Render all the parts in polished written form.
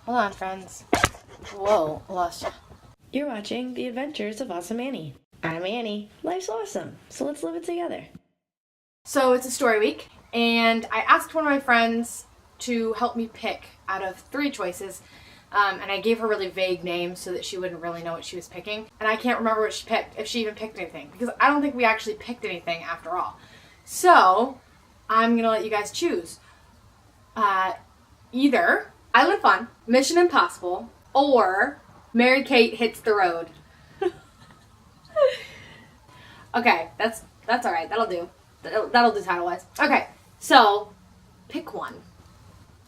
Hold on, friends. Whoa, lost ya. You're watching The Adventures of Awesome Annie. I'm Annie. Life's awesome, so let's live it together. So it's a story week, and I asked one of my friends to help me pick out of 3 choices, and I gave her really vague names so that she wouldn't really know what she was picking. And I can't remember what she picked, if she even picked anything, because I don't think we actually picked anything after all. So I'm gonna let you guys choose. Either Island Fun, Mission Impossible, or Mary-Kate Hits the Road. Okay, that's alright. That'll do. That'll do title-wise. Okay, so pick one.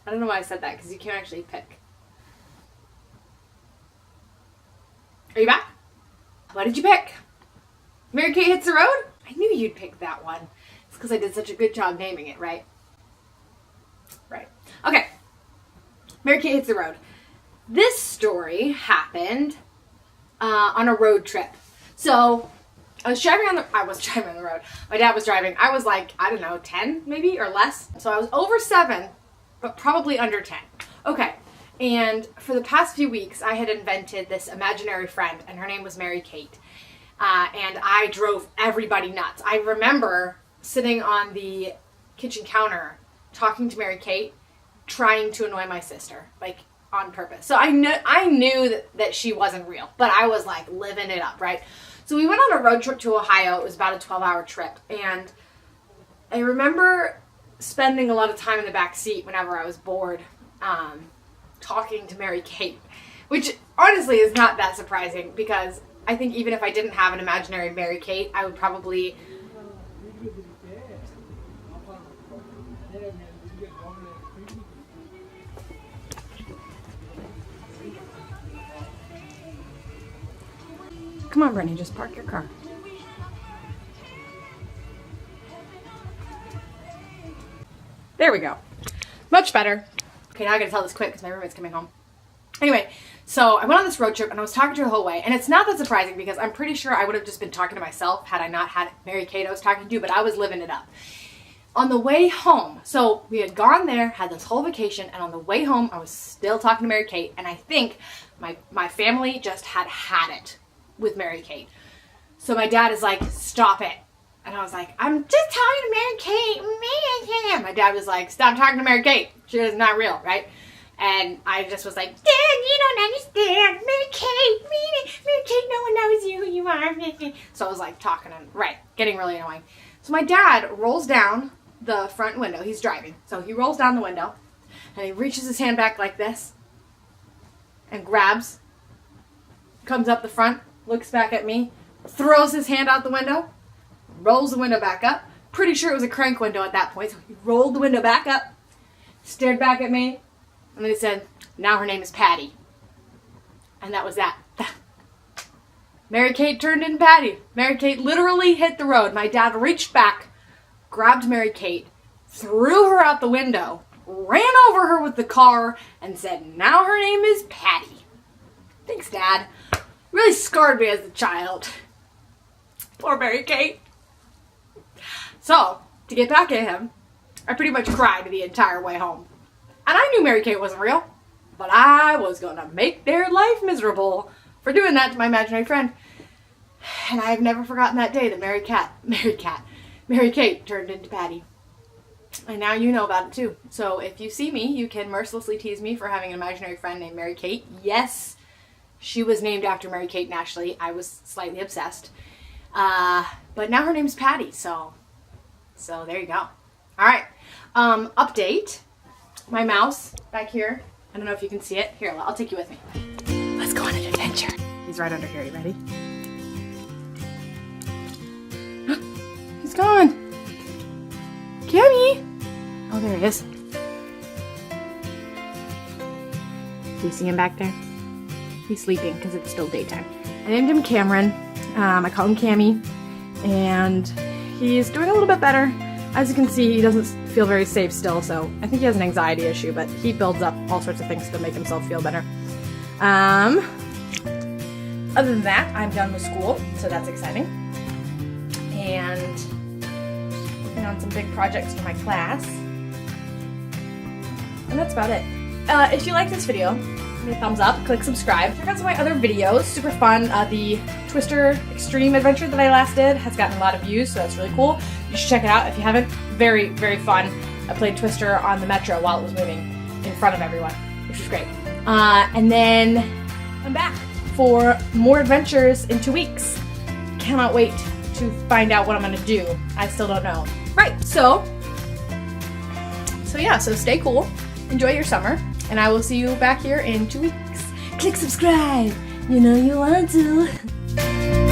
I don't know why I said that, because you can't actually pick. Are you back? What did you pick? Mary-Kate Hits the Road? I knew you'd pick that one. It's because I did such a good job naming it, right? Right. Okay. Mary-Kate Hits the Road. This story happened on a road trip. So I was driving on the road. My dad was driving. I was like, I don't know, 10 maybe or less. So I was over 7, but probably under 10. Okay. And for the past few weeks, I had invented this imaginary friend, and her name was Mary-Kate. And I drove everybody nuts. I remember sitting on the kitchen counter talking to Mary-Kate, trying to annoy my sister, like on purpose. So I knew that she wasn't real, but I was like living it up, right? So we went on a road trip to Ohio. It was about a 12-hour trip, and I remember spending a lot of time in the back seat whenever I was bored, talking to Mary-Kate, which honestly is not that surprising, because I think even if I didn't have an imaginary Mary-Kate, I would probably Come on, Brenny, just park your car. There we go. Much better. Okay, now I gotta tell this quick because my roommate's coming home. Anyway, so I went on this road trip and I was talking to her the whole way, and it's not that surprising because I'm pretty sure I would have just been talking to myself had I not had Mary-Kate I was talking to, but I was living it up. On the way home, so we had gone there, had this whole vacation, and on the way home I was still talking to Mary-Kate, and I think my family just had it with Mary-Kate. So my dad is like, stop it. And I was like, I'm just talking to Mary-Kate. Mary-Kate. My dad was like, stop talking to Mary-Kate. She is not real, right? And I just was like, Dad, you don't understand. Mary-Kate, Mary-Kate, no one knows you who you are. So I was like talking and, right, getting really annoying. So my dad rolls down the front window. He's driving. So he rolls down the window and he reaches his hand back like this and grabs, comes up the front, looks back at me, throws his hand out the window, rolls the window back up. Pretty sure it was a crank window at that point, so he rolled the window back up, stared back at me, and then he said, now her name is Patty. And that was that. Mary-Kate turned into Patty. Mary-Kate literally hit the road. My dad reached back, grabbed Mary-Kate, threw her out the window, ran over her with the car, and said, now her name is Patty. Thanks, Dad. Really scarred me as a child. Poor Mary-Kate. So, to get back at him, I pretty much cried the entire way home. And I knew Mary-Kate wasn't real, but I was gonna make their life miserable for doing that to my imaginary friend. And I have never forgotten that day that Mary-Kate turned into Patty. And now you know about it too. So if you see me, you can mercilessly tease me for having an imaginary friend named Mary-Kate. Yes, she was named after Mary-Kate and Ashley. I was slightly obsessed. But now her name's Patty, so there you go. Alright, update. My mouse back here. I don't know if you can see it. Here, I'll take you with me. Let's go on an adventure. He's right under here. You ready? He's gone. Cammy! Oh, there he is. Do you see him back there? He's sleeping because it's still daytime. I named him Cameron. I call him Cammy. And he's doing a little bit better. As you can see, he doesn't feel very safe still, so I think he has an anxiety issue, but he builds up all sorts of things to make himself feel better. Other than that, I'm done with school, so that's exciting. And working on some big projects for my class. And that's about it. If you like this video, me a thumbs up, click subscribe. Check out some of my other videos, super fun. The Twister Extreme adventure that I last did has gotten a lot of views, so that's really cool. You should check it out if you haven't. Very, very fun. I played Twister on the metro while it was moving in front of everyone, which was great. And then I'm back for more adventures in 2 weeks. Cannot wait to find out what I'm gonna do. I still don't know. Right, so yeah, so stay cool, enjoy your summer, and I will see you back here in 2 weeks. Click subscribe, you know you want to.